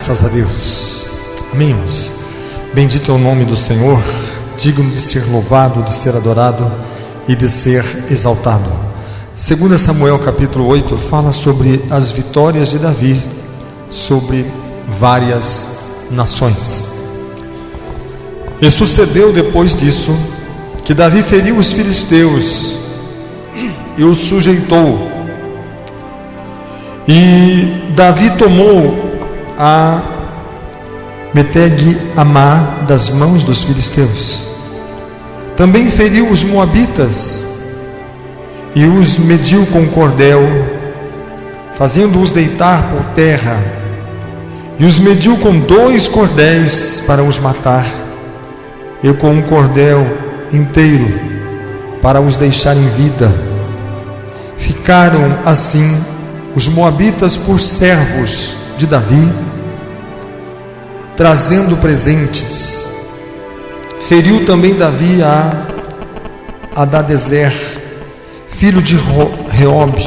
Graças a Deus. Amém, irmãos. Bendito é o nome do Senhor, digno de ser louvado, de ser adorado e de ser exaltado. 2 Samuel capítulo 8 fala sobre as vitórias de Davi sobre várias nações. E sucedeu depois disso que Davi feriu os filisteus e os sujeitou. E Davi tomou a Meteg-Amá das mãos dos filisteus. Também feriu os moabitas e os mediu com cordel, fazendo-os deitar por terra, e os mediu com 2 cordéis para os matar, e com um cordel inteiro para os deixar em vida. Ficaram assim os moabitas por servos de Davi, trazendo presentes. Feriu também Davi a Hadadezer, filho de Reobe,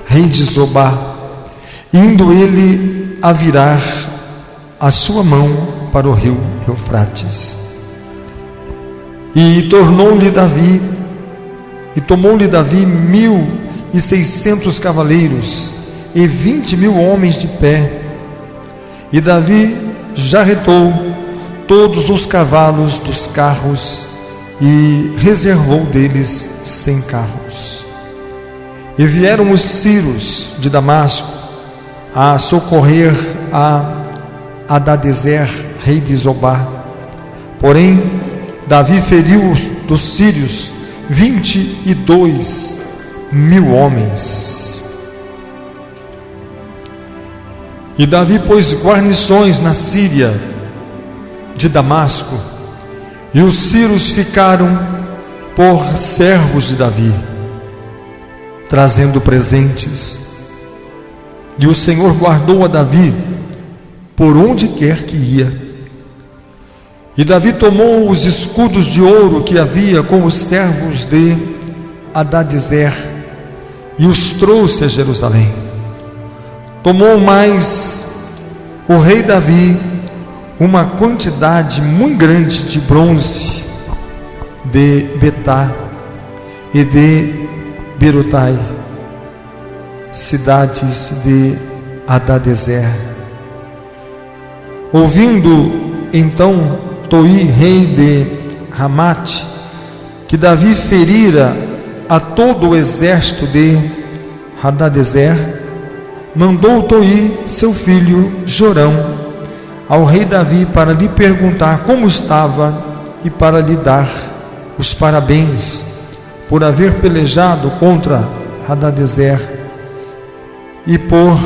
rei de Zobá, indo ele a virar a sua mão para o rio Eufrates. E tomou-lhe Davi 1.600 cavaleiros e 20.000 homens de pé. E Davi jarretou todos os cavalos dos carros e reservou deles 100 carros. E vieram os sírios de Damasco a socorrer a Hadadezer, rei de Zobá. Porém, Davi feriu dos sírios 22.000 homens. E Davi pôs guarnições na Síria de Damasco, e os sírios ficaram por servos de Davi, trazendo presentes. E o Senhor guardou a Davi por onde quer que ia. E Davi tomou os escudos de ouro que havia com os servos de Hadadezer e os trouxe a Jerusalém. Tomou mais o rei Davi uma quantidade muito grande de bronze de Betá e de Berotai, cidades de Hadadezer. Ouvindo então Toi, rei de Ramate, que Davi ferira a todo o exército de Hadadezer, mandou Toi, seu filho Jorão, ao rei Davi para lhe perguntar como estava e para lhe dar os parabéns por haver pelejado contra Hadadezer e por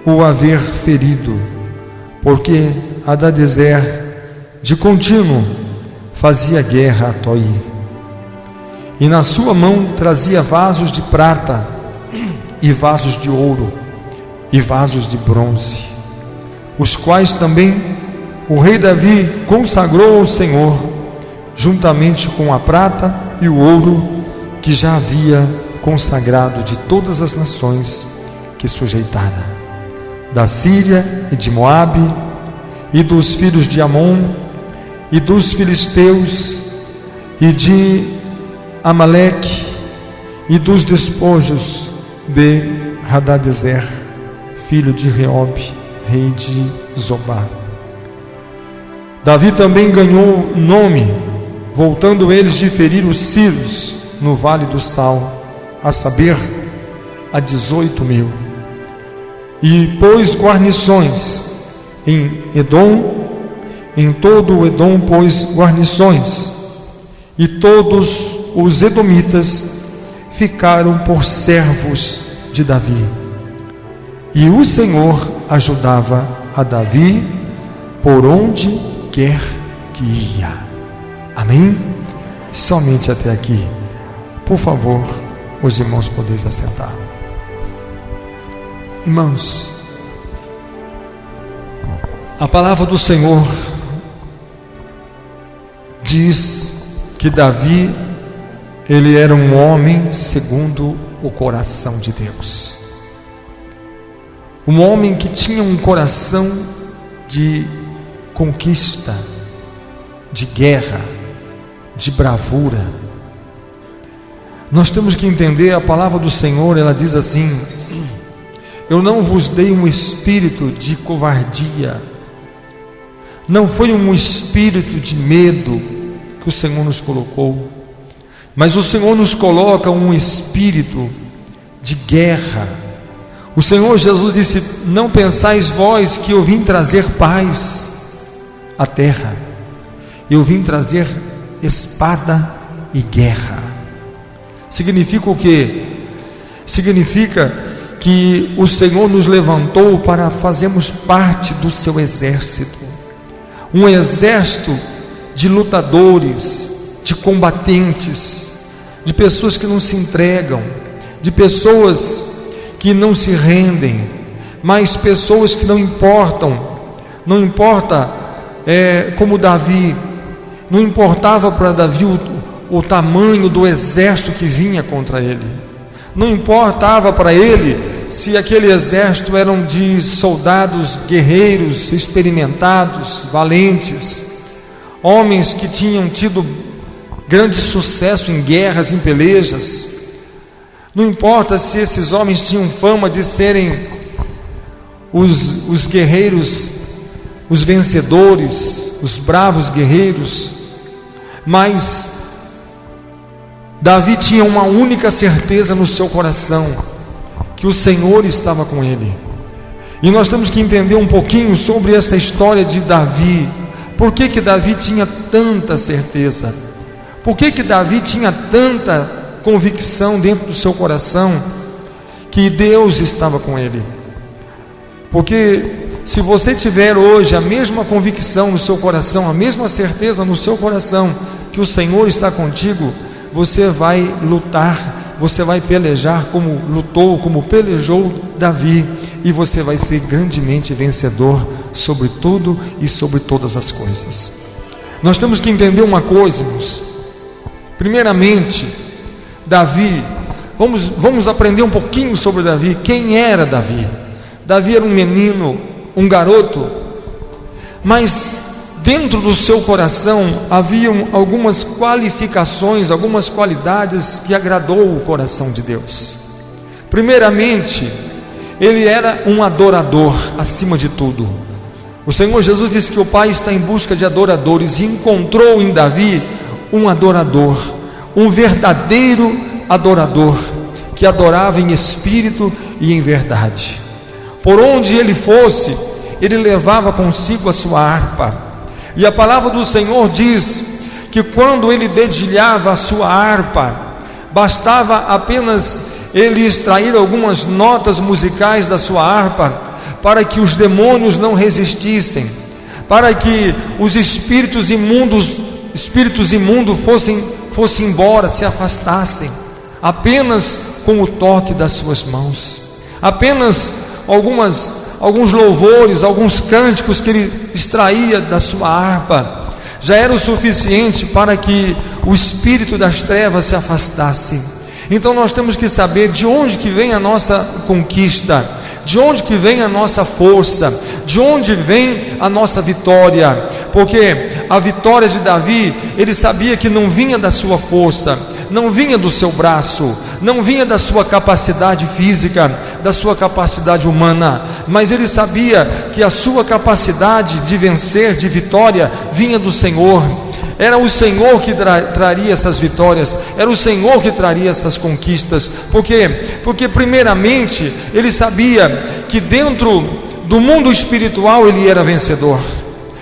o haver ferido, porque Hadadezer de contínuo fazia guerra a Toi, e na sua mão trazia vasos de prata e vasos de ouro e vasos de bronze, os quais também o rei Davi consagrou ao Senhor, juntamente com a prata e o ouro que já havia consagrado de todas as nações que sujeitara, da Síria e de Moabe, e dos filhos de Amon, e dos filisteus, e de Amaleque, e dos despojos de Hadadezer, filho de Reobe, rei de Zobá. Davi também ganhou nome, voltando eles de ferir os sírios no vale do Sal, a saber, a 18.000. E pôs guarnições em Edom, em todo o Edom pôs guarnições, e todos os edomitas ficaram por servos de Davi. E o Senhor ajudava a Davi por onde quer que ia. Amém? Somente até aqui. Por favor, os irmãos podem assentar. Irmãos, a palavra do Senhor diz que Davi, ele era um homem segundo o coração de Deus. um homem que tinha um coração de conquista, de guerra, de bravura. Nós temos que entender a palavra do Senhor. Ela diz assim: eu não vos dei um espírito de covardia, não foi um espírito de medo que o Senhor nos colocou, mas o Senhor nos coloca um espírito de guerra. O Senhor Jesus disse: não pensais vós que eu vim trazer paz à terra, eu vim trazer espada e guerra. Significa o quê? Significa que o Senhor nos levantou para fazermos parte do seu exército, um exército de lutadores, de combatentes, de pessoas que não se entregam, de pessoas que não se rendem, mas pessoas que não importa como Davi. Não importava para Davi o tamanho do exército que vinha contra ele, não importava para ele se aquele exército eram de soldados guerreiros, experimentados, valentes, homens que tinham tido grande sucesso em guerras, em pelejas. Não importa se esses homens tinham fama de serem os guerreiros, os vencedores, os bravos guerreiros, mas Davi tinha uma única certeza no seu coração, que o Senhor estava com ele. E nós temos que entender um pouquinho sobre esta história de Davi. Por que Davi tinha tanta certeza? Por que Davi tinha tanta convicção dentro do seu coração que Deus estava com ele? Porque se você tiver hoje a mesma convicção no seu coração, a mesma certeza no seu coração que o Senhor está contigo, você vai lutar, você vai pelejar como lutou, como pelejou Davi, e você vai ser grandemente vencedor sobre tudo e sobre todas as coisas. Nós temos que entender uma coisa, irmãos. Primeiramente, Davi, vamos aprender um pouquinho sobre Davi. Quem era Davi? Davi era um menino, um garoto, mas dentro do seu coração haviam algumas qualificações, algumas qualidades que agradou o coração de Deus. Primeiramente, ele era um adorador acima de tudo. O Senhor Jesus disse que o Pai está em busca de adoradores, e encontrou em Davi um adorador, um verdadeiro adorador, que adorava em espírito e em verdade. Por onde ele fosse, ele levava consigo a sua harpa. E a palavra do Senhor diz que quando ele dedilhava a sua harpa, bastava apenas ele extrair algumas notas musicais da sua harpa, para que os demônios não resistissem, para que os espíritos imundos fossem embora, se afastassem, apenas com o toque das suas mãos. Apenas alguns louvores, alguns cânticos que ele extraía da sua harpa, já era o suficiente para que o espírito das trevas se afastasse. Então nós temos que saber de onde que vem a nossa conquista, de onde que vem a nossa força, de onde vem a nossa vitória. Porque a vitória de Davi, ele sabia que não vinha da sua força, não vinha do seu braço, não vinha da sua capacidade física, da sua capacidade humana, mas ele sabia que a sua capacidade de vencer, de vitória, vinha do Senhor. Era o Senhor que traria essas vitórias, era o Senhor que traria essas conquistas. Por quê? Porque primeiramente ele sabia que dentro do mundo espiritual ele era vencedor.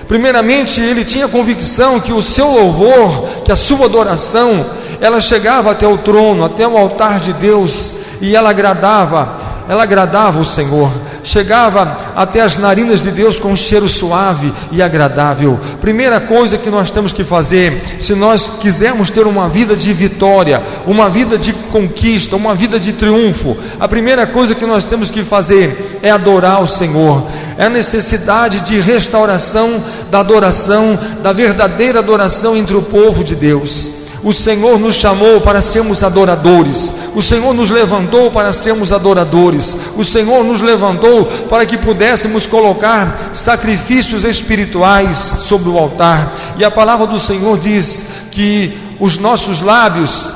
Primeiramente ele tinha convicção que o seu louvor, que a sua adoração, ela chegava até o trono, até o altar de Deus, e ela agradava o Senhor, chegava até as narinas de Deus com um cheiro suave e agradável. Primeira coisa que nós temos que fazer, se nós quisermos ter uma vida de vitória, uma vida de conquista, uma vida de triunfo, a primeira coisa que nós temos que fazer é adorar o Senhor. É a necessidade de restauração da adoração, da verdadeira adoração entre o povo de Deus. O Senhor nos chamou para sermos adoradores. O Senhor nos levantou para sermos adoradores. O Senhor nos levantou para que pudéssemos colocar sacrifícios espirituais sobre o altar. E a palavra do Senhor diz que dos nossos lábios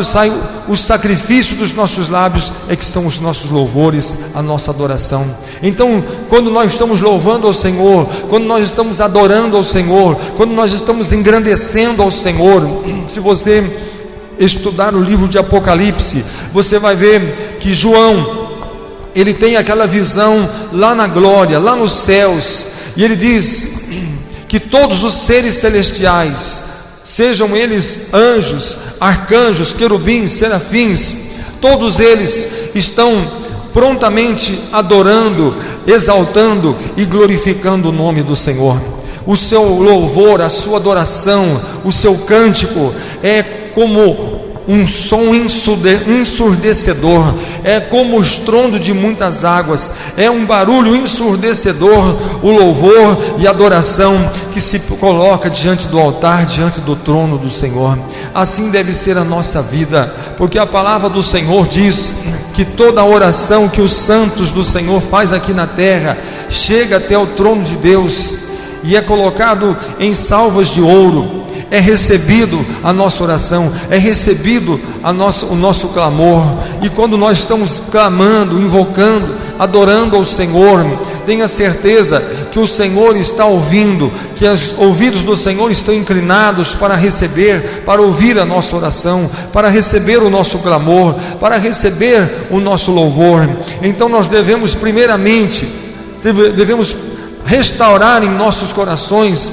sai o sacrifício dos nossos lábios, é que são os nossos louvores, a nossa adoração. Então, quando nós estamos louvando ao Senhor, quando nós estamos adorando ao Senhor, quando nós estamos engrandecendo ao Senhor, se você estudar o livro de Apocalipse, você vai ver que João, ele tem aquela visão lá na glória, lá nos céus, e ele diz que todos os seres celestiais, sejam eles anjos, arcanjos, querubins, serafins, todos eles estão prontamente adorando, exaltando e glorificando o nome do Senhor. O seu louvor, a sua adoração, o seu cântico é como um som ensurdecedor, é como o estrondo de muitas águas, é um barulho ensurdecedor, o louvor e a adoração que se coloca diante do altar, diante do trono do Senhor. Assim deve ser a nossa vida, porque a palavra do Senhor diz que toda a oração que os santos do Senhor faz aqui na terra, chega até o trono de Deus, e é colocado em salvas de ouro, é recebido a nossa oração, é recebido o nosso clamor. E quando nós estamos clamando, invocando, adorando ao Senhor, tenha certeza que o Senhor está ouvindo, que os ouvidos do Senhor estão inclinados para receber, para ouvir a nossa oração, para receber o nosso clamor, para receber o nosso louvor. Então nós devemos primeiramente restaurar em nossos corações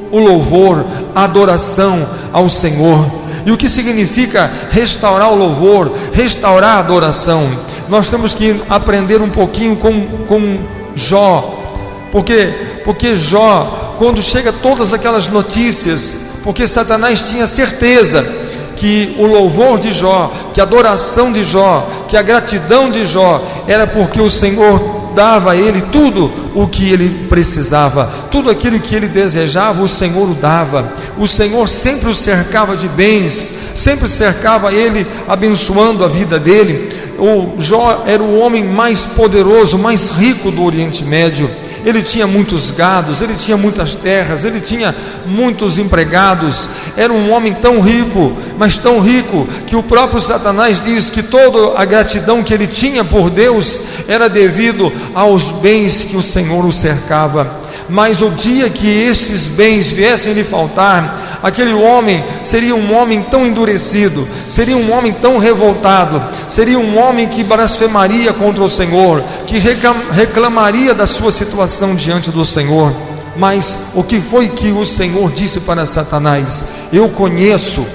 o louvor, a adoração ao Senhor. E o que significa restaurar o louvor, restaurar a adoração? Nós temos que aprender um pouquinho com Jó, porque Jó, quando chega todas aquelas notícias, porque Satanás tinha certeza que o louvor de Jó, que a adoração de Jó, que a gratidão de Jó, era porque o Senhor dava a ele tudo o que ele precisava, tudo aquilo que ele desejava, o Senhor o dava. O Senhor sempre o cercava de bens, sempre cercava ele, abençoando a vida dele. O Jó era o homem mais poderoso, mais rico do Oriente Médio. Ele tinha muitos gados, ele tinha muitas terras, ele tinha muitos empregados. Era um homem tão rico, mas tão rico, que o próprio Satanás diz que toda a gratidão que ele tinha por Deus era devido aos bens que o Senhor o cercava. Mas o dia que estes bens viessem lhe faltar, aquele homem seria um homem tão endurecido, seria um homem tão revoltado, seria um homem que blasfemaria contra o Senhor, que reclamaria da sua situação diante do Senhor. Mas o que foi que o Senhor disse para Satanás? Eu conheço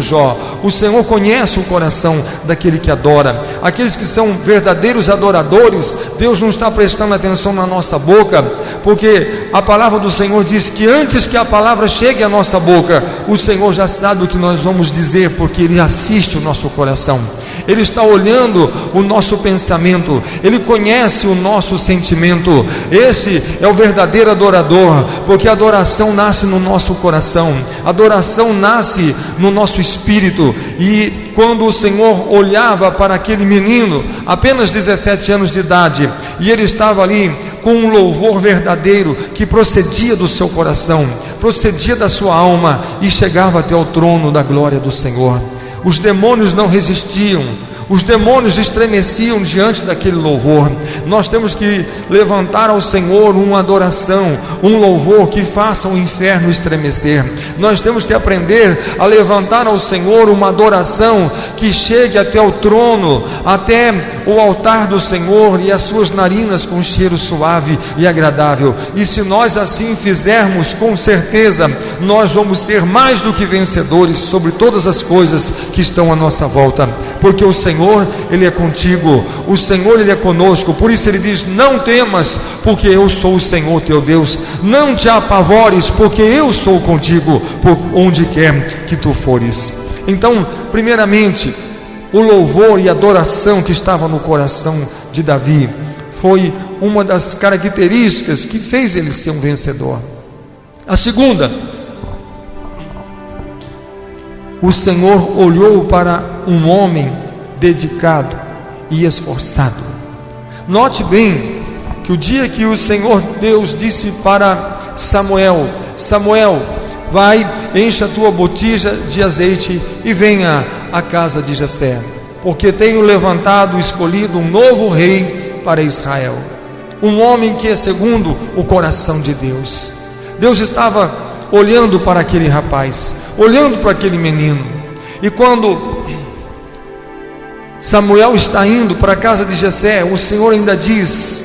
Jó. O Senhor conhece o coração daquele que adora. Aqueles que são verdadeiros adoradores, Deus não está prestando atenção na nossa boca, porque a palavra do Senhor diz que antes que a palavra chegue à nossa boca, o Senhor já sabe o que nós vamos dizer, porque Ele assiste o nosso coração. Ele está olhando o nosso pensamento, Ele conhece o nosso sentimento. Esse é o verdadeiro adorador, porque a adoração nasce no nosso coração, a adoração nasce no nosso espírito. E quando o Senhor olhava para aquele menino, apenas 17 anos de idade, e ele estava ali com um louvor verdadeiro que procedia do seu coração, procedia da sua alma e chegava até o trono da glória do Senhor. Os demônios não resistiam, os demônios estremeciam diante daquele louvor. Nós temos que levantar ao Senhor uma adoração, um louvor que faça o inferno estremecer. Nós temos que aprender a levantar ao Senhor uma adoração que chegue até o trono, até o altar do Senhor e as suas narinas com cheiro suave e agradável. E se nós assim fizermos, com certeza nós vamos ser mais do que vencedores sobre todas as coisas que estão à nossa volta, porque o Senhor, Ele é contigo, o Senhor, Ele é conosco. Por isso Ele diz: não temas, porque eu sou o Senhor teu Deus. Não te apavores, porque eu sou contigo por onde quer que tu fores. Então, primeiramente, o louvor e a adoração que estava no coração de Davi foi uma das características que fez ele ser um vencedor. A segunda, o Senhor olhou para um homem dedicado e esforçado. Note bem que o dia que o Senhor Deus disse para Samuel: Samuel, vai, enche a tua botija de azeite e venha à casa de Jessé, porque tenho levantado, escolhido um novo rei para Israel, um homem que é segundo o coração de Deus. Deus estava olhando para aquele rapaz, olhando para aquele menino, e quando Samuel está indo para a casa de Jessé, o Senhor ainda diz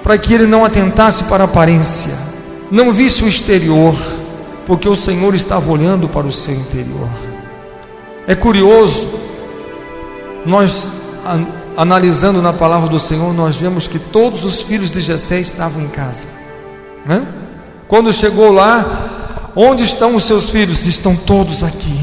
para que ele não atentasse para a aparência, não visse o exterior, porque o Senhor estava olhando para o seu interior. É curioso, nós analisando na palavra do Senhor, nós vemos que todos os filhos de Jessé estavam em casa, né? Quando chegou lá, onde estão os seus filhos? Estão todos aqui.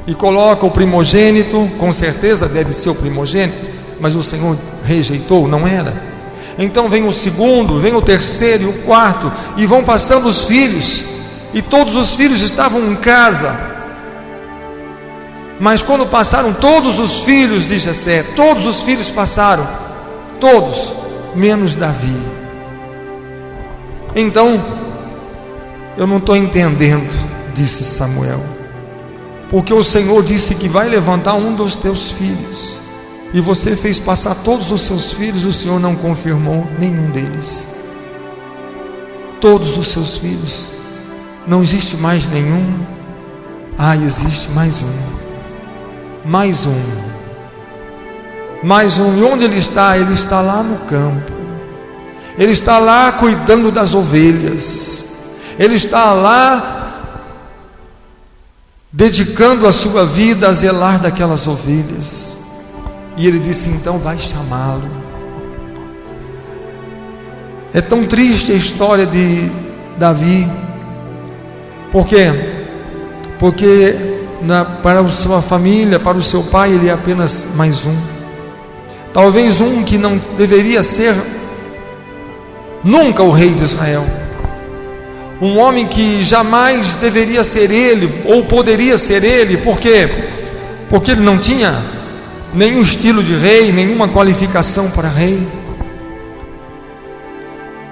E coloca o primogênito, com certeza deve ser o primogênito, mas o Senhor rejeitou, não era. Então vem o segundo, vem o terceiro e o quarto, e vão passando os filhos, e todos os filhos estavam em casa. Mas quando passaram todos os filhos de Jessé, todos os filhos passaram, todos, menos Davi. Então, eu não estou entendendo, disse Samuel, porque o Senhor disse que vai levantar um dos teus filhos, e você fez passar todos os seus filhos, o Senhor não confirmou nenhum deles. Todos os seus filhos, não existe mais nenhum. Ah, existe mais um, mais um, mais um. E onde ele está? Ele está lá no campo, ele está lá cuidando das ovelhas, ele está lá dedicando a sua vida a zelar daquelas ovelhas. E ele disse: então vai chamá-lo. É tão triste a história de Davi. Por quê? Porque para a sua família, para o seu pai, ele é apenas mais um. Talvez um que não deveria ser nunca o rei de Israel. Um homem que jamais deveria ser ele, ou poderia ser ele. Por quê? Porque ele não tinha nenhum estilo de rei, nenhuma qualificação para rei.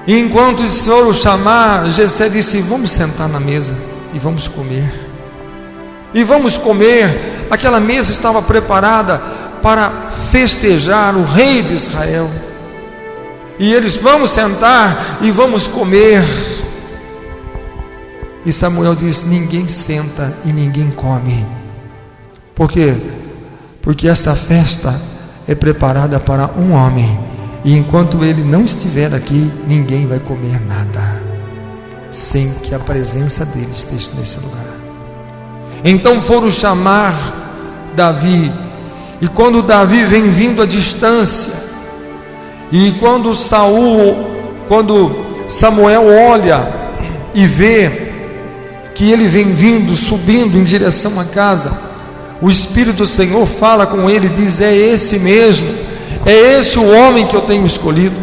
E enquanto o Senhor o chamar, Jessé disse: vamos sentar na mesa e vamos comer. E vamos comer. Aquela mesa estava preparada para festejar o rei de Israel. E eles: vamos sentar e vamos comer. E Samuel disse: ninguém senta e ninguém come. Por quê? Porque esta festa é preparada para um homem, e enquanto ele não estiver aqui, ninguém vai comer nada, sem que a presença dele esteja nesse lugar. Então foram chamar Davi, e quando Davi vem vindo à distância, e quando Samuel olha e vê que ele vem vindo, subindo em direção à casa, o Espírito do Senhor fala com ele e diz: é esse mesmo, é esse o homem que eu tenho escolhido,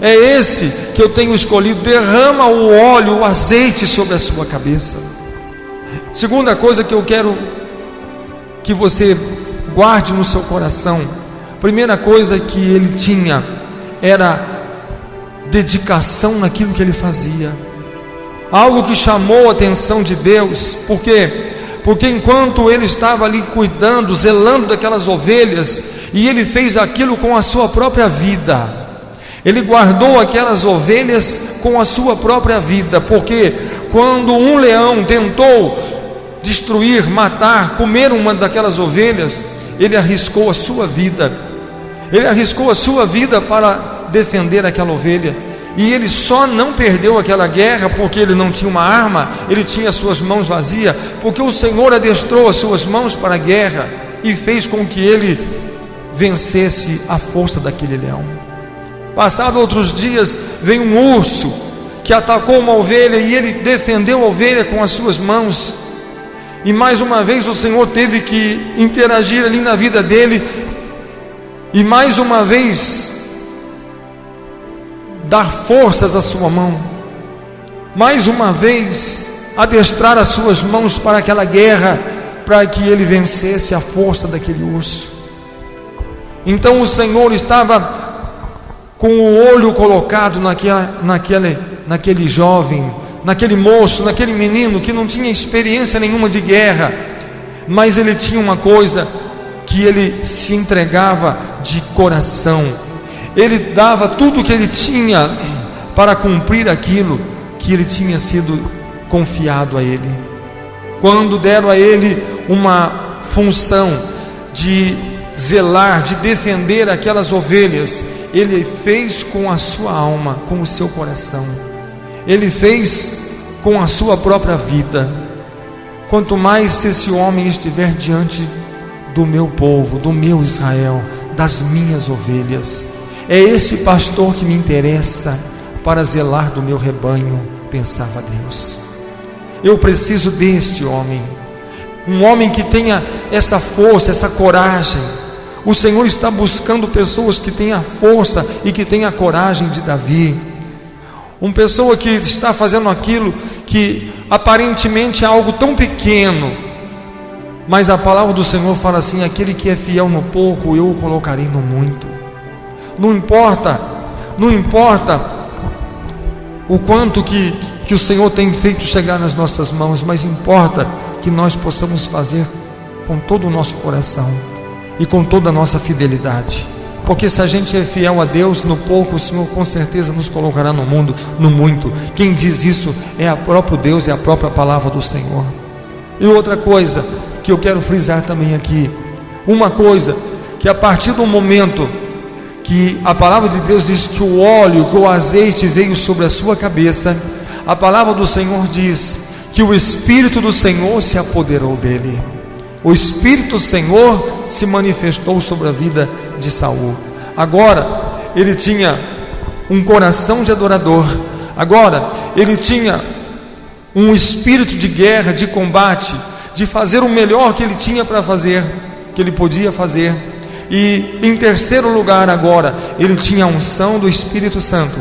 é esse que eu tenho escolhido, derrama o óleo, o azeite sobre a sua cabeça. Segunda coisa que eu quero que você guarde no seu coração, primeira coisa que ele tinha era dedicação naquilo que ele fazia, algo que chamou a atenção de Deus. Por quê? Porque enquanto ele estava ali cuidando, zelando daquelas ovelhas, e ele fez aquilo com a sua própria vida, ele guardou aquelas ovelhas com a sua própria vida, porque quando um leão tentou destruir, matar, comer uma daquelas ovelhas, ele arriscou a sua vida, ele arriscou a sua vida para defender aquela ovelha. E ele só não perdeu aquela guerra porque ele não tinha uma arma, ele tinha suas mãos vazias, porque o Senhor adestrou as suas mãos para a guerra e fez com que ele vencesse a força daquele leão. Passado outros dias, veio um urso que atacou uma ovelha, e ele defendeu a ovelha com as suas mãos. E mais uma vez o Senhor teve que interagir ali na vida dele, e mais uma vez dar forças à sua mão, mais uma vez adestrar as suas mãos para aquela guerra para que ele vencesse a força daquele urso. Então o Senhor estava com o olho colocado naquele jovem, naquele moço, naquele menino que não tinha experiência nenhuma de guerra, mas ele tinha uma coisa, que ele se entregava de coração, ele dava tudo o que ele tinha para cumprir aquilo que ele tinha sido confiado a ele. Quando deram a ele uma função de zelar, de defender aquelas ovelhas, ele fez com a sua alma, com o seu coração, ele fez com a sua própria vida. Quanto mais se esse homem estiver diante do meu povo, do meu Israel, das minhas ovelhas, é esse pastor que me interessa para zelar do meu rebanho, pensava Deus. Eu preciso deste homem, um homem que tenha essa força, essa coragem. O Senhor está buscando pessoas que tenham a força e que tenham a coragem de Davi, uma pessoa que está fazendo aquilo que aparentemente é algo tão pequeno, mas a palavra do Senhor fala assim: aquele que é fiel no pouco, eu o colocarei no muito. Não importa o quanto que o Senhor tem feito chegar nas nossas mãos, mas importa que nós possamos fazer com todo o nosso coração e com toda a nossa fidelidade, porque se a gente é fiel a Deus no pouco, o Senhor com certeza nos colocará no mundo, no muito. Quem diz isso é o próprio Deus, é a própria palavra do Senhor. E outra coisa que eu quero frisar também aqui, uma coisa, que a partir do momento que a palavra de Deus diz que o óleo, que o azeite veio sobre a sua cabeça, a palavra do Senhor diz que o Espírito do Senhor se apoderou dele. O Espírito do Senhor se manifestou sobre a vida de Saul. Agora ele tinha um coração de adorador, agora ele tinha um espírito de guerra, de combate, de fazer o melhor que ele tinha para fazer, que ele podia fazer. E em terceiro lugar, agora ele tinha a unção do Espírito Santo,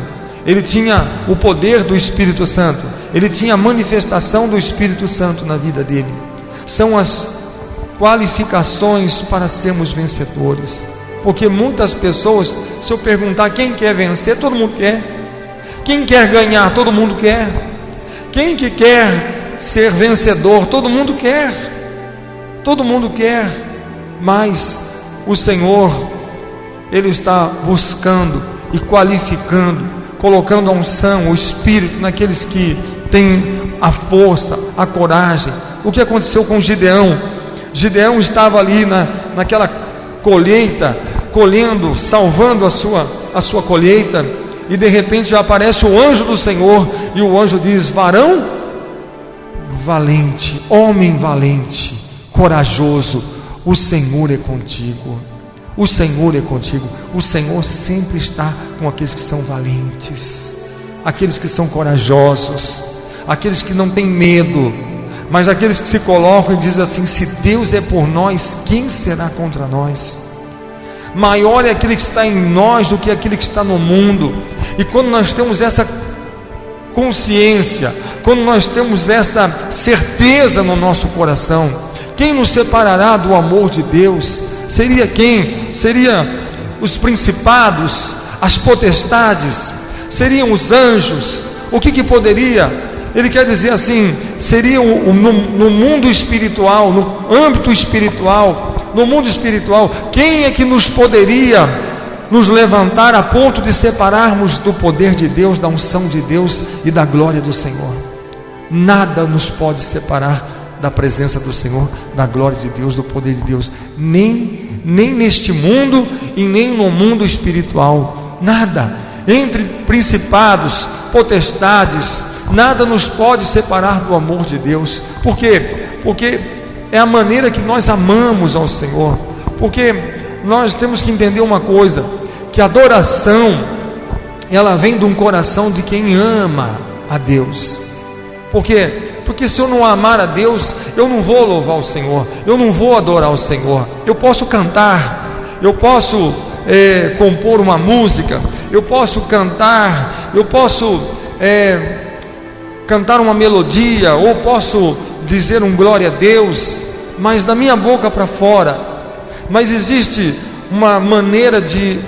ele tinha o poder do Espírito Santo, ele tinha a manifestação do Espírito Santo na vida dele. São as qualificações para sermos vencedores, porque muitas pessoas, se eu perguntar quem quer vencer, todo mundo quer. Quem quer ganhar, todo mundo quer. Quem que quer ser vencedor, todo mundo quer. Todo mundo quer, mas o Senhor, Ele está buscando e qualificando, colocando a unção, o Espírito naqueles que têm a força, a coragem. O que aconteceu com Gideão? Gideão estava ali naquela colheita, colhendo, salvando a sua colheita, e de repente já aparece o anjo do Senhor, e o anjo diz: varão valente, homem valente, corajoso, o Senhor é contigo. O Senhor é contigo. O Senhor sempre está com aqueles que são valentes, aqueles que são corajosos, aqueles que não têm medo, mas aqueles que se colocam e dizem assim: se Deus é por nós, quem será contra nós? Maior é aquele que está em nós do que aquele que está no mundo. E quando nós temos essa consciência, quando nós temos essa certeza no nosso coração, quem nos separará do amor de Deus? Seria quem? Seria os principados, as potestades, seriam os anjos? O que poderia? Ele quer dizer assim, seria no mundo espiritual, no âmbito espiritual, no mundo espiritual, quem é que nos poderia nos levantar a ponto de separarmos do poder de Deus, da unção de Deus e da glória do Senhor? Nada nos pode separar da presença do Senhor, da glória de Deus, do poder de Deus, nem neste mundo e nem no mundo espiritual. Nada, entre principados, potestades, nada nos pode separar do amor de Deus. Por quê? Porque é a maneira que nós amamos ao Senhor. Porque nós temos que entender uma coisa, que a adoração, ela vem de um coração de quem ama a Deus. Por quê? Porque se eu não amar a Deus, eu não vou louvar o Senhor, eu não vou adorar o Senhor. Eu posso cantar, eu posso compor uma música, eu posso cantar, eu posso cantar uma melodia, ou posso dizer um glória a Deus, mas da minha boca para fora. Mas existe uma maneira de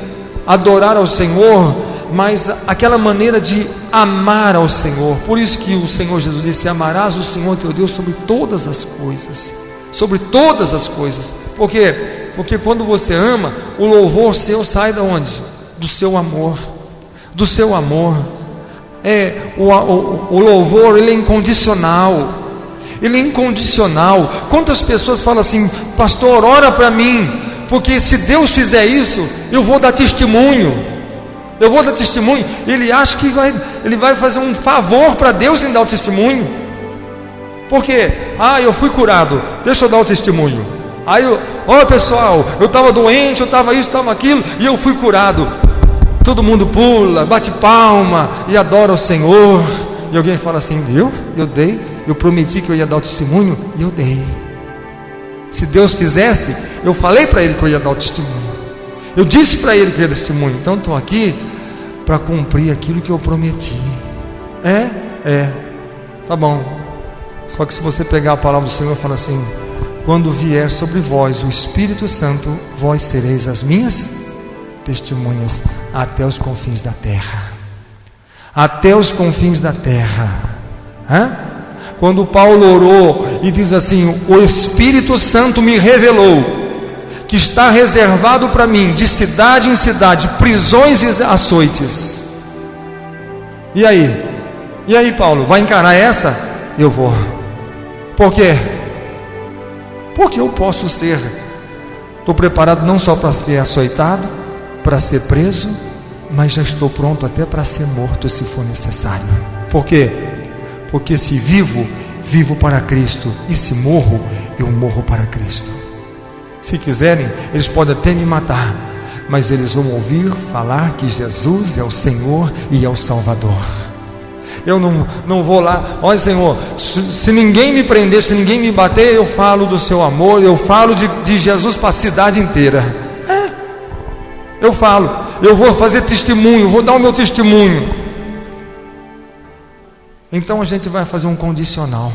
adorar ao Senhor, mas aquela maneira de amar ao Senhor. Por isso que o Senhor Jesus disse: amarás o Senhor teu Deus sobre todas as coisas. Sobre todas as coisas. Por quê? Porque quando você ama, o louvor seu sai de onde? Do seu amor. Do seu amor. O louvor, ele é incondicional. Ele é incondicional. Quantas pessoas falam assim: pastor, ora para mim, porque se Deus fizer isso, eu vou dar testemunho. Eu vou dar testemunho. Ele acha que ele vai fazer um favor para Deus em dar o testemunho. Porque, eu fui curado, deixa eu dar o testemunho. Aí, pessoal, eu estava doente, eu estava isso, estava aquilo, e eu fui curado. Todo mundo pula, bate palma e adora o Senhor. E alguém fala assim: viu? Eu prometi que eu ia dar o testemunho e eu dei. Se Deus fizesse, eu falei para Ele que eu ia dar o testemunho. Eu disse para Ele que eu ia dar testemunho. Então estou aqui para cumprir aquilo que eu prometi. Tá bom. Só que se você pegar a palavra do Senhor e falar assim: quando vier sobre vós o Espírito Santo, vós sereis as minhas testemunhas até os confins da terra. Até os confins da terra. Quando Paulo orou e diz assim: o Espírito Santo me revelou que está reservado para mim, de cidade em cidade, prisões e açoites. E aí, Paulo, vai encarar essa? Eu vou. Por quê? Porque eu posso ser, estou preparado não só para ser açoitado, para ser preso, mas já estou pronto até para ser morto se for necessário. Por quê? Porque se vivo, vivo para Cristo, e se morro, eu morro para Cristo. Se quiserem, eles podem até me matar, mas eles vão ouvir falar que Jesus é o Senhor e é o Salvador. Eu não vou lá: olha, Senhor, se ninguém me prender, se ninguém me bater, eu falo do seu amor, eu falo de Jesus para a cidade inteira. Eu falo, eu vou fazer testemunho, vou dar o meu testemunho. Então a gente vai fazer um condicional.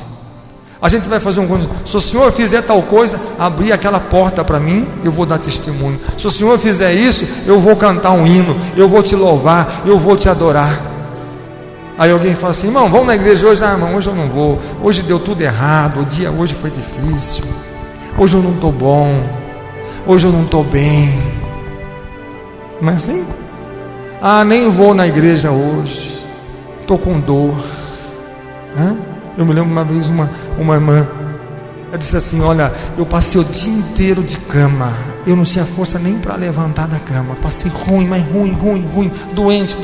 A gente vai fazer um condicional. Se o Senhor fizer tal coisa, abrir aquela porta para mim, eu vou dar testemunho. Se o Senhor fizer isso, eu vou cantar um hino, eu vou te louvar, eu vou te adorar. Aí alguém fala assim: irmão, vamos na igreja hoje? Irmão, hoje eu não vou. Hoje deu tudo errado, o dia hoje foi difícil. Hoje eu não estou bom. Hoje eu não estou bem. Mas assim, nem vou na igreja hoje, estou com dor. Eu me lembro uma vez uma irmã, ela disse assim: olha, eu passei o dia inteiro de cama, eu não tinha força nem para levantar da cama, passei ruim, mas ruim, doente.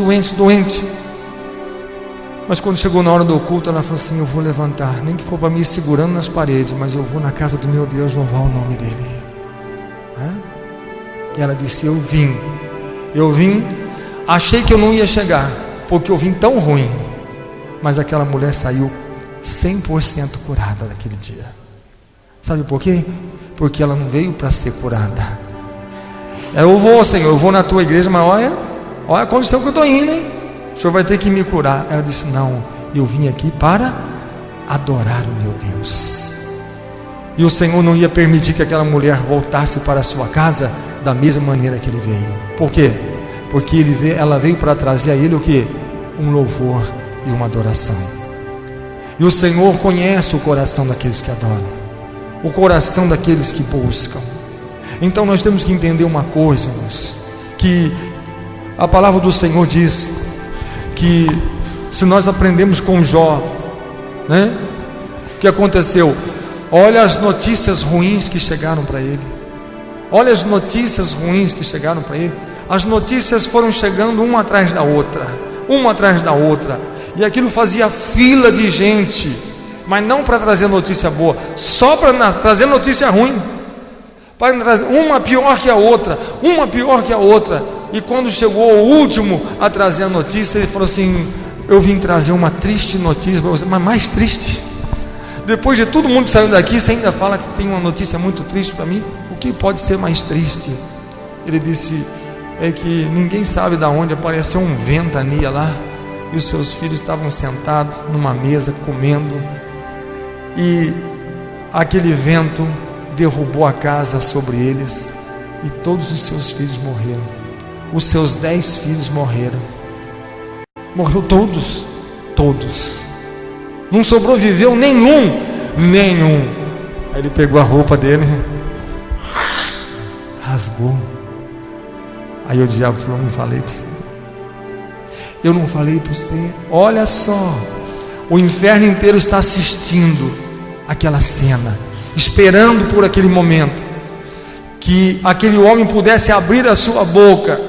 Mas quando chegou na hora do culto, ela falou assim: eu vou levantar, nem que for para me ir segurando nas paredes, mas eu vou na casa do meu Deus louvar o nome dele. E ela disse: eu vim, achei que eu não ia chegar, porque eu vim tão ruim. Mas aquela mulher saiu 100% curada daquele dia. Sabe por quê? Porque ela não veio para ser curada. Eu vou, Senhor, eu vou na tua igreja, mas olha a condição que eu estou indo, hein? O Senhor vai ter que me curar. Ela disse: não, eu vim aqui para adorar o meu Deus. E o Senhor não ia permitir que aquela mulher voltasse para a sua casa da mesma maneira que ele veio. Por quê? Porque ela veio para trazer a ele o quê? Um louvor e uma adoração. E o Senhor conhece o coração daqueles que adoram, o coração daqueles que buscam. Então nós temos que entender uma coisa, irmãos, que a palavra do Senhor diz que se nós aprendemos com Jó, o que aconteceu? Olha as notícias ruins que chegaram para ele. Olha as notícias ruins que chegaram para ele. As notícias foram chegando uma atrás da outra, e aquilo fazia fila de gente, mas não para trazer notícia boa, só para trazer notícia ruim, para trazer uma pior que a outra. E quando chegou o último a trazer a notícia, ele falou assim: eu vim trazer uma triste notícia para você. Mas mais triste? Depois de todo mundo que saiu daqui, você ainda fala que tem uma notícia muito triste para mim? O que pode ser mais triste? Ele disse: é que ninguém sabe de onde apareceu um ventania lá, e os seus filhos estavam sentados numa mesa comendo, e aquele vento derrubou a casa sobre eles e todos os seus filhos morreram. Os seus 10 filhos morreram. Morreu todos. Não sobreviveu nenhum. Aí ele pegou a roupa dele, rasgou. Aí o diabo falou: não falei para você? Eu não falei para você? Olha só, o inferno inteiro está assistindo aquela cena, esperando por aquele momento que aquele homem pudesse abrir a sua boca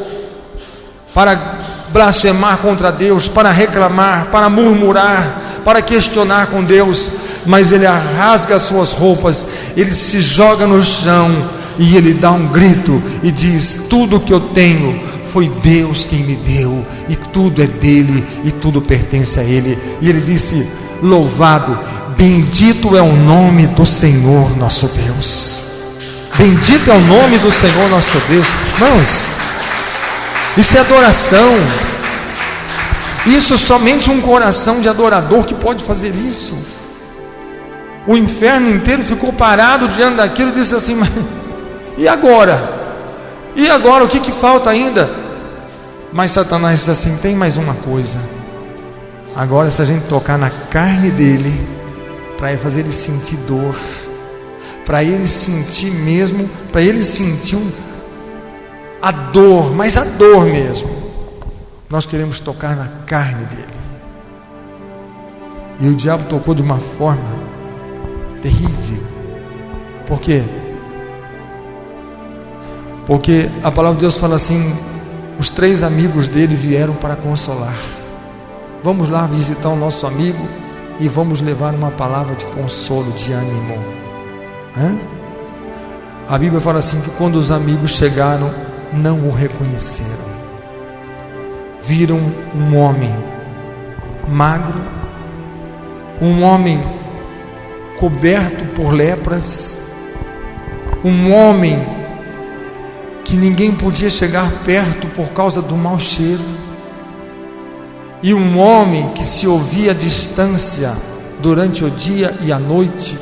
para blasfemar contra Deus, para reclamar, para murmurar, para questionar com Deus. Mas ele rasga as suas roupas, ele se joga no chão e ele dá um grito e diz: tudo que eu tenho foi Deus quem me deu, e tudo é dele, e tudo pertence a ele. E ele disse: louvado, bendito é o nome do Senhor nosso Deus. Bendito é o nome do Senhor nosso Deus. Irmãos, isso é adoração. Isso somente um coração de adorador que pode fazer isso. O inferno inteiro ficou parado diante daquilo e disse assim: mas e agora? E agora, o que falta ainda? Mas Satanás diz assim: tem mais uma coisa. Agora, se a gente tocar na carne dele, para fazer ele sentir dor, para ele sentir mesmo, para ele sentir a dor, mas a dor mesmo, nós queremos tocar na carne dele. E o diabo tocou de uma forma terrível. Por quê? Porque a palavra de Deus fala assim: os 3 amigos dele vieram para consolar. Vamos lá visitar o nosso amigo e vamos levar uma palavra de consolo, de ânimo. A Bíblia fala assim que quando os amigos chegaram, não o reconheceram. Viram um homem magro, um homem coberto por lepras, um homem que ninguém podia chegar perto por causa do mau cheiro, e um homem que se ouvia à distância durante o dia e a noite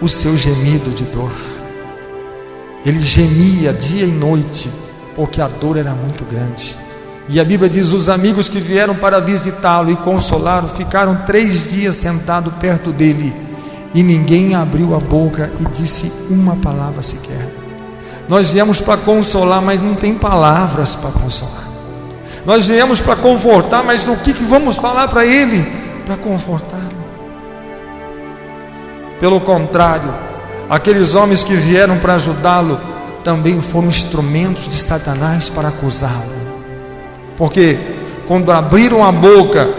o seu gemido de dor. Ele gemia dia e noite porque a dor era muito grande. E a Bíblia diz: os amigos que vieram para visitá-lo e consolá-lo ficaram 3 dias sentados perto dele, e ninguém abriu a boca e disse uma palavra sequer. Nós viemos para consolar, mas não tem palavras para consolar. Nós viemos para confortar, mas o que vamos falar para ele para confortá-lo? Pelo contrário, aqueles homens que vieram para ajudá-lo também foram instrumentos de Satanás para acusá-lo. Porque quando abriram a boca,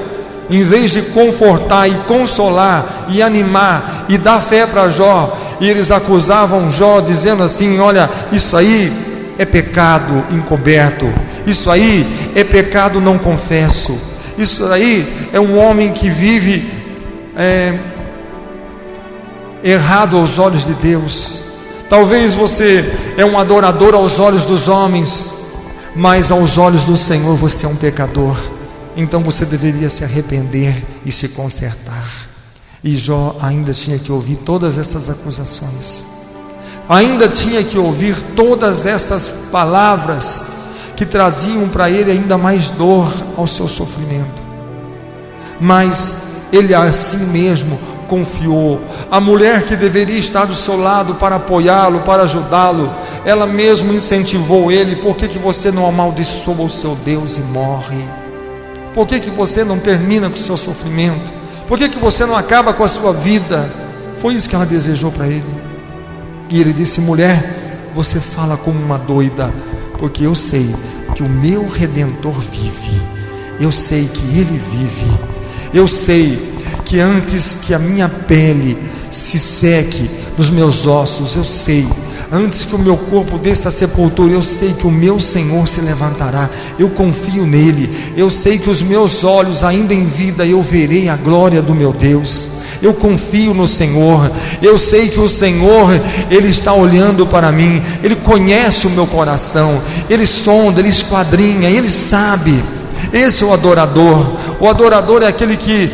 em vez de confortar e consolar e animar e dar fé para Jó, e eles acusavam Jó dizendo assim: olha, isso aí é pecado encoberto, isso aí é pecado não confesso, isso aí é um homem que vive errado aos olhos de Deus. Talvez você é um adorador aos olhos dos homens, mas aos olhos do Senhor você é um pecador. Então você deveria se arrepender e se consertar. E Jó ainda tinha que ouvir todas essas acusações, ainda tinha que ouvir todas essas palavras que traziam para ele ainda mais dor ao seu sofrimento. Mas ele assim mesmo confiou. A mulher que deveria estar do seu lado para apoiá-lo, para ajudá-lo, ela mesmo incentivou ele: por que você não amaldiçoa o seu Deus e morre? Por que você não termina com o seu sofrimento? Por que você não acaba com a sua vida? Foi isso que ela desejou para ele. E ele disse: mulher, você fala como uma doida, porque eu sei que o meu Redentor vive, eu sei que Ele vive, eu sei que antes que a minha pele se seque nos meus ossos, eu sei, antes que o meu corpo desça à sepultura, eu sei que o meu Senhor se levantará. Eu confio nele. Eu sei que os meus olhos ainda em vida eu verei a glória do meu Deus. Eu confio no Senhor. Eu sei que o Senhor, Ele está olhando para mim. Ele conhece o meu coração. Ele sonda, Ele esquadrinha, Ele sabe. Esse é o adorador. O adorador é aquele que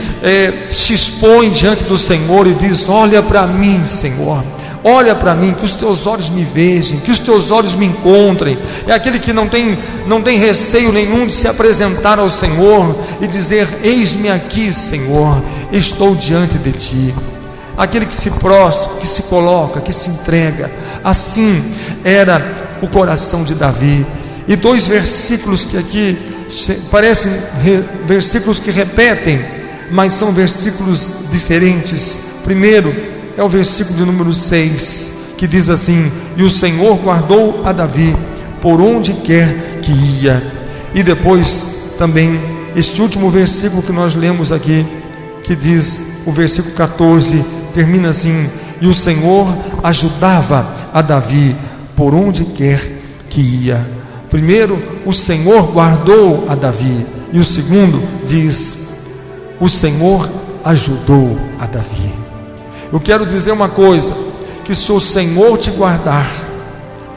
se expõe diante do Senhor e diz: olha para mim, Senhor, olha para mim, que os teus olhos me vejam, que os teus olhos me encontrem. É aquele que não tem receio nenhum de se apresentar ao Senhor e dizer: eis-me aqui, Senhor, estou diante de ti. Aquele que se prostra, que se coloca, que se entrega. Assim era o coração de Davi. E dois versículos que aqui parecem versículos que repetem, mas são versículos diferentes. Primeiro é o versículo de número 6, que diz assim: e o Senhor guardou a Davi por onde quer que ia. E depois também este último versículo que nós lemos aqui, que diz, o versículo 14, termina assim: e o Senhor ajudava a Davi por onde quer que ia. Primeiro, o Senhor guardou a Davi, e o segundo diz: o Senhor ajudou a Davi. Eu quero dizer uma coisa, que se o Senhor te guardar,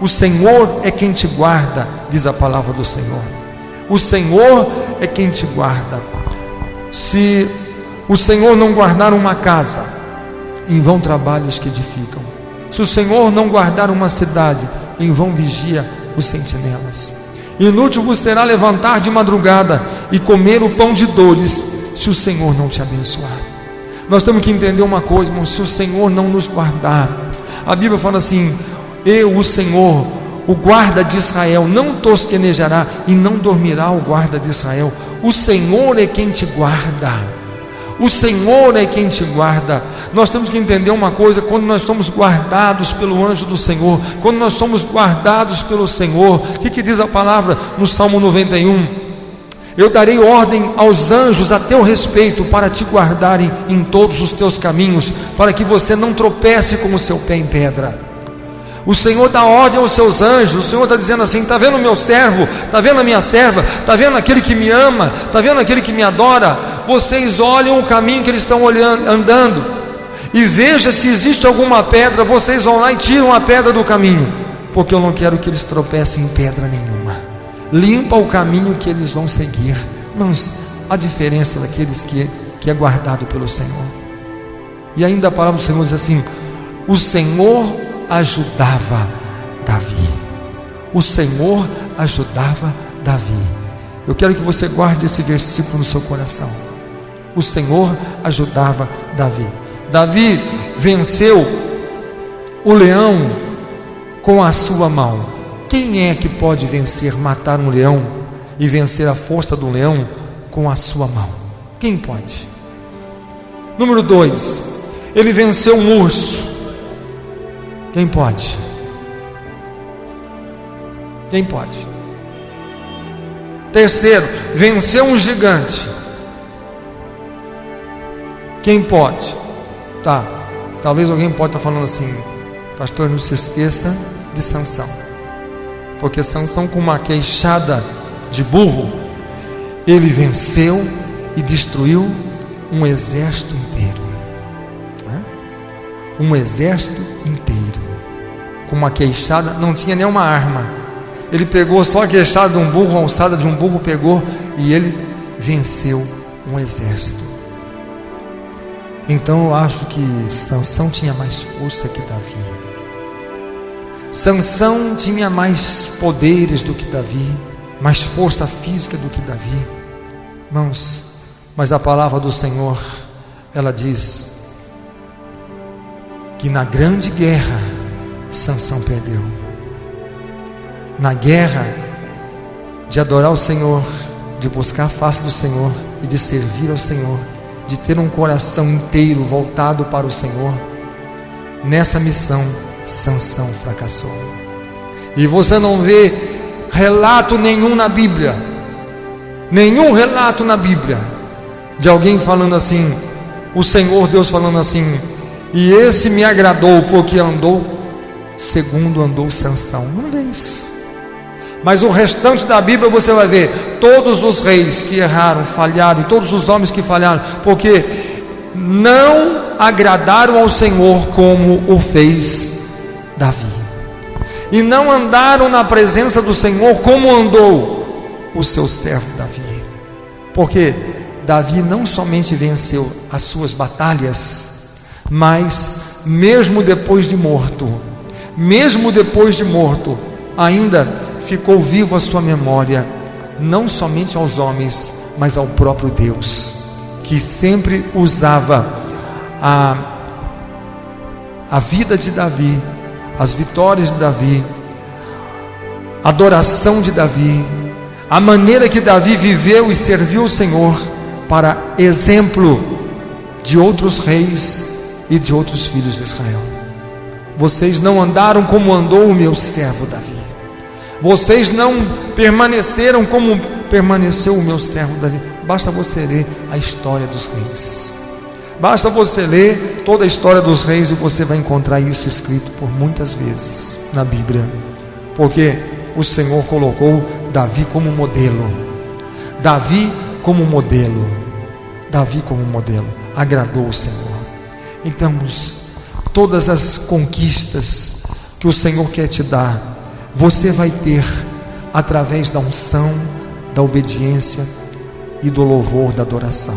o Senhor é quem te guarda, diz a palavra do Senhor. O Senhor é quem te guarda. Se o Senhor não guardar uma casa, em vão trabalhos que edificam. Se o Senhor não guardar uma cidade, em vão vigia os sentinelas. Inútil vos será levantar de madrugada e comer o pão de dores, se o Senhor não te abençoar. Nós temos que entender uma coisa, irmão: se o Senhor não nos guardar, a Bíblia fala assim: eu, o Senhor, o guarda de Israel, não tosquenejará e não dormirá o guarda de Israel. O Senhor é quem te guarda. O Senhor é quem te guarda. Nós temos que entender uma coisa: quando nós somos guardados pelo anjo do Senhor, quando nós somos guardados pelo Senhor, o que diz a palavra no Salmo 91? Eu darei ordem aos anjos a teu respeito, para te guardarem em todos os teus caminhos, para que você não tropece com o seu pé em pedra. O Senhor dá ordem aos seus anjos. O Senhor está dizendo assim: está vendo o meu servo, está vendo a minha serva, está vendo aquele que me ama, está vendo aquele que me adora? Vocês olham o caminho que eles estão andando, e veja se existe alguma pedra. Vocês vão lá e tiram a pedra do caminho, porque eu não quero que eles tropecem em pedra nenhuma. Limpa o caminho que eles vão seguir. Irmãos, a diferença daqueles que é guardado pelo Senhor. E ainda a palavra do Senhor diz assim: o Senhor ajudava Davi. O Senhor ajudava Davi. Eu quero que você guarde esse versículo no seu coração. O Senhor ajudava Davi. Davi venceu o leão com a sua mão. Quem é que pode vencer, matar um leão e vencer a força do leão com a sua mão? Quem pode? Número 2, ele venceu um urso. Quem pode? Quem pode? Terceiro, venceu um gigante. Quem pode? Tá, talvez alguém pode estar falando assim: pastor, não se esqueça de Sansão, porque Sansão, com uma queixada de burro, ele venceu e destruiu um exército inteiro. Um exército inteiro, com uma queixada, não tinha nenhuma arma. Ele pegou só a queixada de um burro, a alçada de um burro pegou, e ele venceu um exército. Então eu acho que Sansão tinha mais força que Davi. Sansão tinha mais poderes do que Davi, mais força física do que Davi. Irmãos, mas a palavra do Senhor, ela diz que na grande guerra Sansão perdeu. Na guerra de adorar o Senhor, de buscar a face do Senhor e de servir ao Senhor, de ter um coração inteiro voltado para o Senhor, nessa missão Sansão fracassou. E você não vê relato nenhum na Bíblia, nenhum relato na Bíblia de alguém falando assim, o Senhor Deus falando assim: e esse me agradou porque andou segundo andou Sansão. Não vê isso. Mas o restante da Bíblia você vai ver todos os reis que erraram, falharam, e todos os homens que falharam, porque não agradaram ao Senhor como o fez Davi, e não andaram na presença do Senhor como andou o seu servo Davi. Porque Davi não somente venceu as suas batalhas, mas mesmo depois de morto, ainda ficou vivo a sua memória, não somente aos homens, mas ao próprio Deus, que sempre usava a vida de Davi, as vitórias de Davi, a adoração de Davi, a maneira que Davi viveu e serviu o Senhor, para exemplo de outros reis e de outros filhos de Israel. Vocês não andaram como andou o meu servo Davi, vocês não permaneceram como permaneceu o meu servo Davi. Basta você ler a história dos reis, basta você ler toda a história dos reis, e você vai encontrar isso escrito por muitas vezes na Bíblia, porque o Senhor colocou Davi como modelo. Davi como modelo agradou o Senhor. Então, todas as conquistas que o Senhor quer te dar, você vai ter através da unção, da obediência e do louvor, da adoração.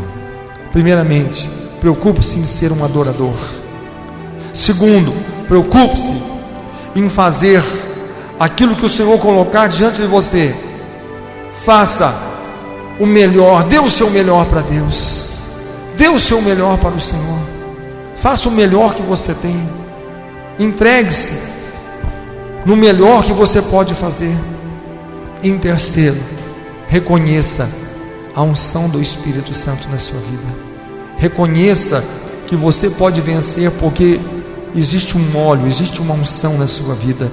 Primeiramente, preocupe-se em ser um adorador. Segundo, preocupe-se em fazer aquilo que o Senhor colocar diante de você. Faça o melhor, dê o seu melhor para Deus, dê o seu melhor para o Senhor, faça o melhor que você tem, entregue-se no melhor que você pode fazer. Em terceiro, reconheça a unção do Espírito Santo na sua vida. Reconheça que você pode vencer, porque existe um óleo, existe uma unção na sua vida.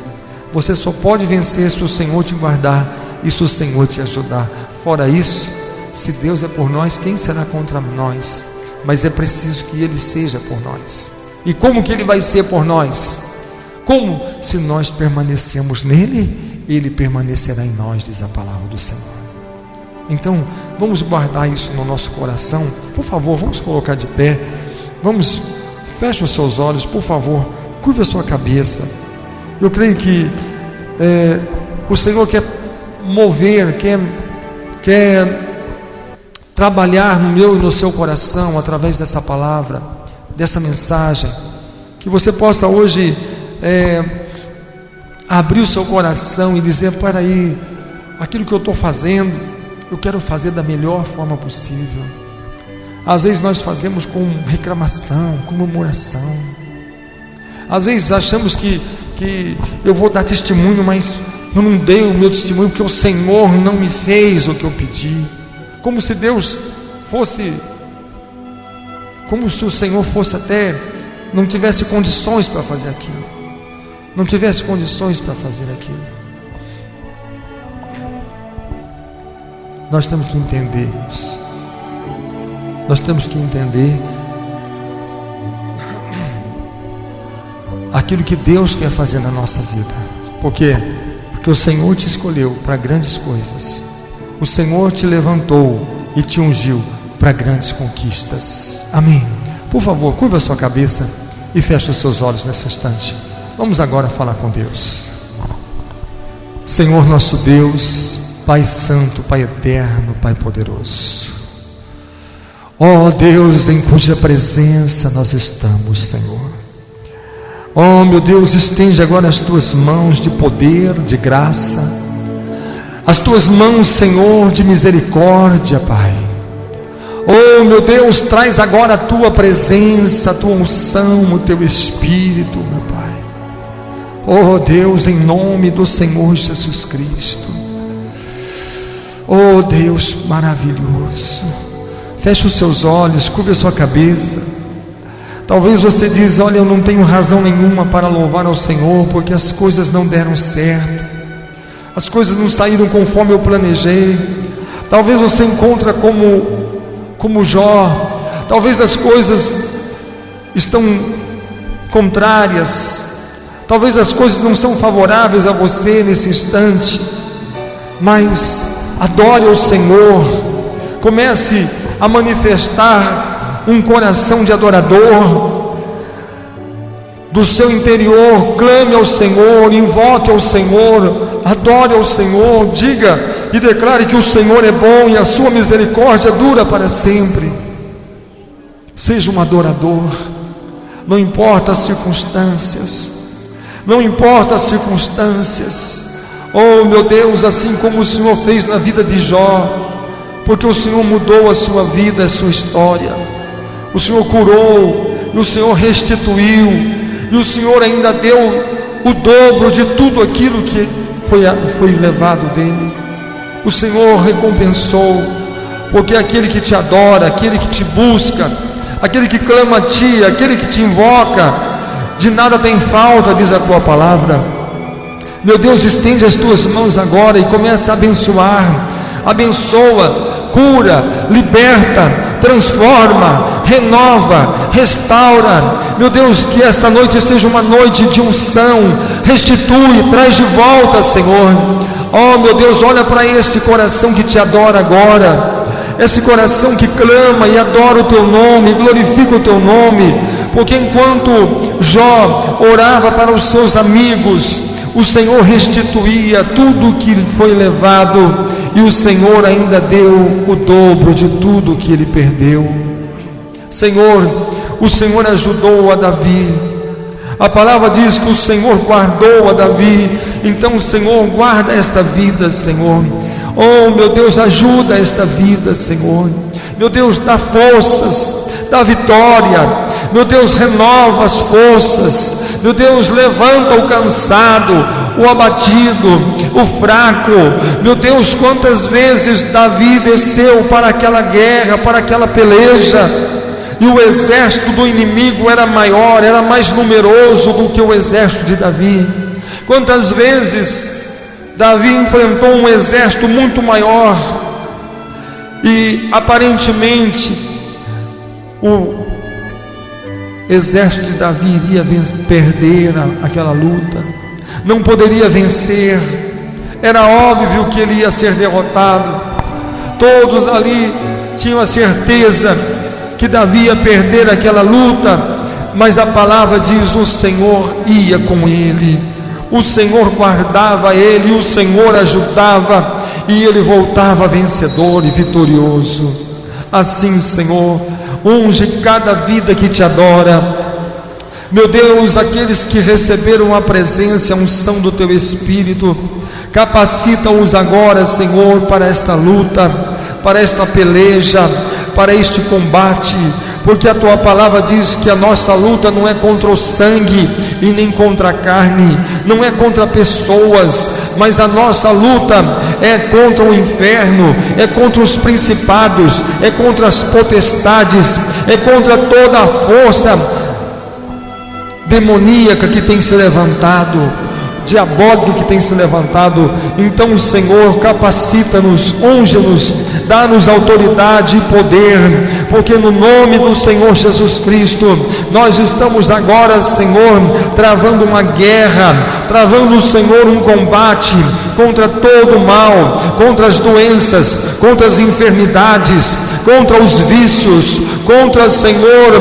Você só pode vencer se o Senhor te guardar e se o Senhor te ajudar. Fora isso, se Deus é por nós, quem será contra nós? Mas é preciso que Ele seja por nós. E como que Ele vai ser por nós? Como? Se nós permanecemos nele, Ele permanecerá em nós, diz a palavra do Senhor. Então, vamos guardar isso no nosso coração. Por favor, vamos colocar de pé. Feche os seus olhos, por favor. Curva a sua cabeça. Eu creio que o Senhor quer mover, quer trabalhar no meu e no seu coração, através dessa palavra, dessa mensagem. Que você possa hoje abrir o seu coração e dizer: para aí, aquilo que eu estou fazendo, eu quero fazer da melhor forma possível. Às vezes nós fazemos com reclamação, com murmuração. Às vezes achamos que eu vou dar testemunho, mas eu não dei o meu testemunho porque o Senhor não me fez o que eu pedi. Como se Deus fosse, como se o Senhor fosse até, não tivesse condições para fazer aquilo. Não tivesse condições para fazer aquilo. Nós temos que entender isso. Nós temos que entender aquilo que Deus quer fazer na nossa vida. Por quê? Porque o Senhor te escolheu para grandes coisas. O Senhor te levantou e te ungiu para grandes conquistas. Amém. Por favor, curva a sua cabeça e feche os seus olhos nesse instante. Vamos agora falar com Deus. Senhor nosso Deus, Pai Santo, Pai Eterno, Pai Poderoso, ó Deus em cuja presença nós estamos, Senhor. Ó meu Deus, estende agora as tuas mãos de poder, de graça, as tuas mãos, Senhor, de misericórdia, Pai. Oh meu Deus, traz agora a tua presença, a tua unção, o teu Espírito, meu Pai. Oh Deus, em nome do Senhor Jesus Cristo. Oh Deus maravilhoso, feche os seus olhos, curve a sua cabeça. Talvez você diz: olha, eu não tenho razão nenhuma para louvar ao Senhor, porque as coisas não deram certo, as coisas não saíram conforme eu planejei. Talvez você encontre como Jó, talvez as coisas estão contrárias, talvez as coisas não são favoráveis a você nesse instante, mas adore ao Senhor, comece a manifestar um coração de adorador do seu interior. Clame ao Senhor, invoque ao Senhor, adore ao Senhor, diga e declare que o Senhor é bom e a sua misericórdia dura para sempre. Seja um adorador, não importa as circunstâncias, não importa as circunstâncias. Oh meu Deus, assim como o Senhor fez na vida de Jó, porque o Senhor mudou a sua vida, a sua história, o Senhor curou, e o Senhor restituiu, e o Senhor ainda deu o dobro de tudo aquilo que foi levado dele. O Senhor recompensou, porque aquele que te adora, aquele que te busca, aquele que clama a ti, aquele que te invoca, de nada tem falta, diz a tua palavra. Meu Deus, estende as tuas mãos agora e começa a abençoar. Abençoa, cura, liberta, transforma, renova, restaura. Meu Deus, que esta noite seja uma noite de unção. Restitui, traz de volta, Senhor. Oh meu Deus, olha para esse coração que te adora agora, esse coração que clama e adora o teu nome, glorifica o teu nome, porque enquanto Jó orava para os seus amigos, o Senhor restituía tudo que foi levado, e o Senhor ainda deu o dobro de tudo que ele perdeu. Senhor, o Senhor ajudou a Davi. A palavra diz que o Senhor guardou a Davi. Então, Senhor, guarda esta vida, Senhor. Oh, meu Deus, ajuda esta vida, Senhor. Meu Deus, dá forças, dá vitória. Meu Deus, renova as forças. Meu Deus, levanta o cansado, o abatido, o fraco. Meu Deus, quantas vezes Davi desceu para aquela guerra, para aquela peleja, e o exército do inimigo era maior, era mais numeroso do que o exército de Davi. Quantas vezes Davi enfrentou um exército muito maior, e aparentemente o exército de Davi iria perder aquela luta, não poderia vencer, era óbvio que ele ia ser derrotado. Todos ali tinham a certeza que Davi ia perder aquela luta, mas a palavra diz: o Senhor ia com ele, o Senhor guardava ele, o Senhor ajudava, e ele voltava vencedor e vitorioso. Assim, Senhor, unge cada vida que te adora. Meu Deus, aqueles que receberam a presença, a unção do teu Espírito, capacita-os agora, Senhor, para esta luta, para esta peleja, para este combate, porque a tua palavra diz que a nossa luta não é contra o sangue e nem contra a carne, não é contra pessoas, mas a nossa luta é contra o inferno, é contra os principados, é contra as potestades, é contra toda a força demoníaca que tem se levantado, diabólico que tem se levantado. Então, Senhor, capacita-nos, unge-nos, dá-nos autoridade e poder, porque no nome do Senhor Jesus Cristo, nós estamos agora, Senhor, travando uma guerra, travando, Senhor, um combate contra todo o mal, contra as doenças, contra as enfermidades, contra os vícios, contra, Senhor,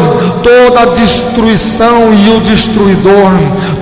toda a destruição e o destruidor,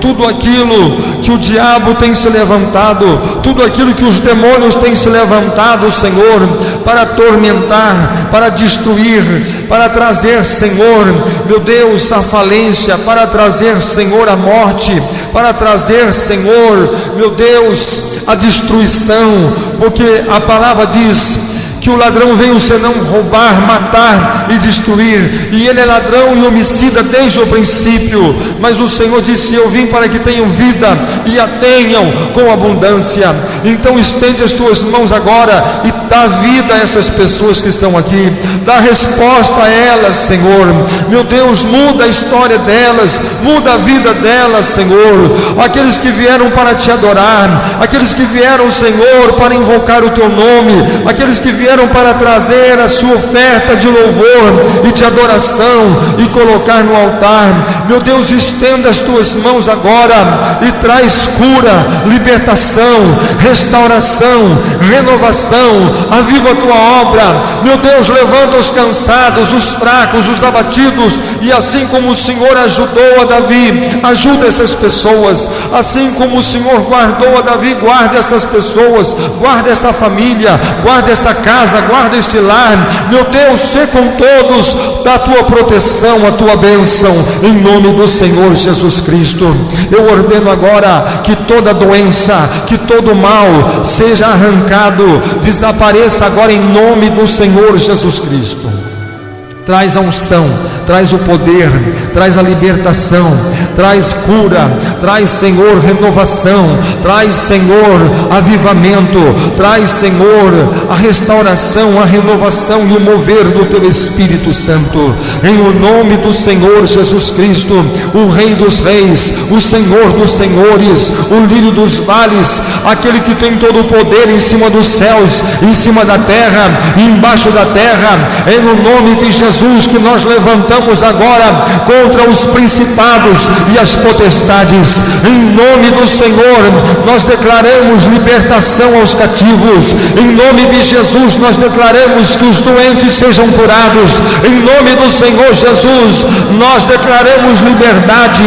tudo aquilo que o diabo tem se levantado, tudo aquilo que os demônios têm se levantado, Senhor, para atormentar, para destruir, para trazer, Senhor, meu Deus, a falência, para trazer, Senhor, a morte, para trazer, Senhor, meu Deus, a destruição, porque a palavra diz que o ladrão veio senão roubar, matar e destruir, e ele é ladrão e homicida desde o princípio, mas o Senhor disse: eu vim para que tenham vida e a tenham com abundância. Então estende as tuas mãos agora e dá vida a essas pessoas que estão aqui, dá resposta a elas, Senhor. Meu Deus, muda a história delas, muda a vida delas, Senhor. Aqueles que vieram para te adorar, aqueles que vieram, Senhor, para invocar o teu nome, aqueles que vieram para trazer a sua oferta de louvor e de adoração e colocar no altar. Meu Deus, estenda as tuas mãos agora e traz cura, libertação, restauração, renovação. Aviva a tua obra. Meu Deus, levanta os cansados, os fracos, os abatidos, e assim como o Senhor ajudou a Davi, ajuda essas pessoas. Assim como o Senhor guardou a Davi, guarda essas pessoas, guarda esta família, guarda esta casa, casa, guarda este lar, meu Deus, sê com todos da tua proteção, a tua bênção, em nome do Senhor Jesus Cristo. Eu ordeno agora que toda doença, que todo mal seja arrancado, desapareça agora em nome do Senhor Jesus Cristo. Traz a unção, traz o poder, traz a libertação, traz cura, traz, Senhor, renovação, traz, Senhor, avivamento, traz, Senhor, a restauração, a renovação e o mover do Teu Espírito Santo, em o nome do Senhor Jesus Cristo, o Rei dos Reis, o Senhor dos Senhores, o lírio dos vales, aquele que tem todo o poder em cima dos céus, em cima da terra e embaixo da terra, em o nome de Jesus que nós levantamos agora contra os principados e as potestades, em nome do Senhor nós declaramos libertação aos cativos, em nome de Jesus nós declaramos que os doentes sejam curados, em nome do Senhor Jesus nós declaramos liberdade,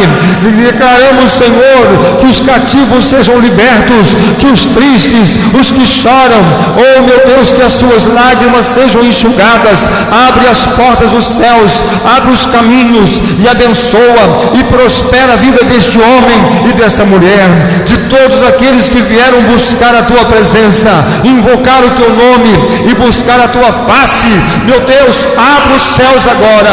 declaramos, Senhor, que os cativos sejam libertos, que os tristes, os que choram, oh meu Deus, que as suas lágrimas sejam enxugadas. Abre as portas dos céus, abre os caminhos e abençoa e prospera a vida deste homem e desta mulher, de todos aqueles que vieram buscar a tua presença, invocar o teu nome e buscar a tua face. Meu Deus, abre os céus agora,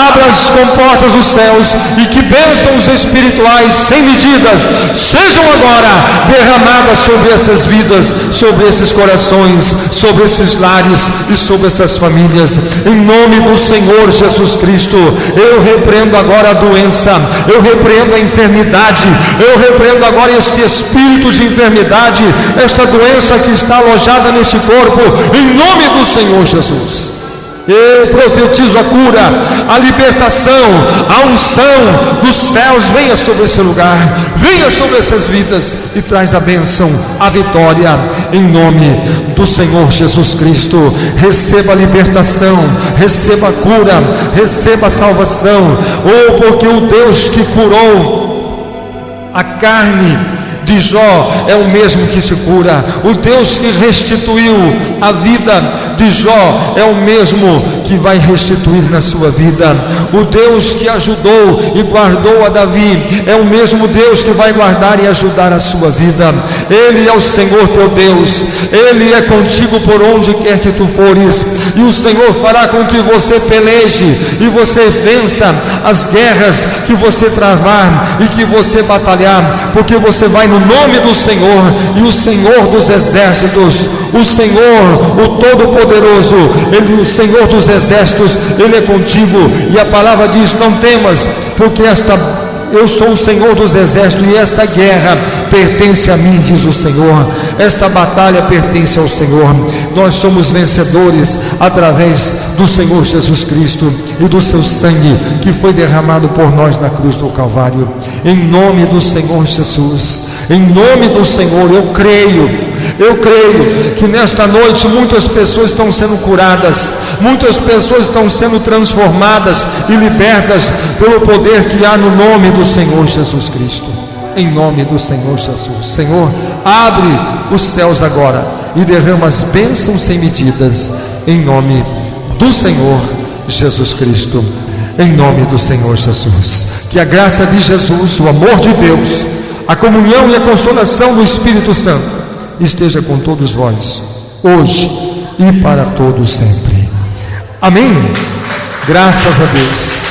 abra as comportas dos céus, e que bênçãos espirituais sem medidas sejam agora derramadas sobre essas vidas, sobre esses corações, sobre esses lares e sobre essas famílias, em nome do Senhor Jesus Cristo. Eu repreendo agora a doença, eu repreendo a enfermidade, eu repreendo agora este espírito de enfermidade, esta doença que está alojada neste corpo, em nome do Senhor Jesus. Eu profetizo a cura, a libertação, a unção dos céus venha sobre esse lugar, venha sobre essas vidas e traz a bênção, a vitória, em nome do Senhor Jesus Cristo. Receba a libertação, receba a cura, receba a salvação. Oh, porque o Deus que curou a carne de Jó é o mesmo que te cura. O Deus que restituiu a vida de Jó é o mesmo que vai restituir na sua vida. O Deus que ajudou e guardou a Davi é o mesmo Deus que vai guardar e ajudar a sua vida. Ele é o Senhor teu Deus, Ele é contigo por onde quer que tu fores, e o Senhor fará com que você peleje e você vença as guerras que você travar e que você batalhar, porque você vai no nome do Senhor, e o Senhor dos exércitos, o Senhor, o Todo-Poderoso, Ele, o Senhor dos exércitos, Ele é contigo. E a palavra diz: não temas, porque eu sou o Senhor dos exércitos, e esta guerra pertence a mim, diz o Senhor. Esta batalha pertence ao Senhor. Nós somos vencedores através do Senhor Jesus Cristo e do seu sangue que foi derramado por nós na cruz do Calvário. Em nome do Senhor Jesus, em nome do Senhor, eu creio que nesta noite muitas pessoas estão sendo curadas, muitas pessoas estão sendo transformadas e libertas pelo poder que há no nome do Senhor Jesus Cristo. Em nome do Senhor Jesus. Senhor, abre os céus agora e derrama as bênçãos sem medidas, em nome do Senhor Jesus Cristo. Em nome do Senhor Jesus. Que a graça de Jesus, o amor de Deus, a comunhão e a consolação do Espírito Santo esteja com todos vós, hoje e para todos sempre. Amém? Graças a Deus.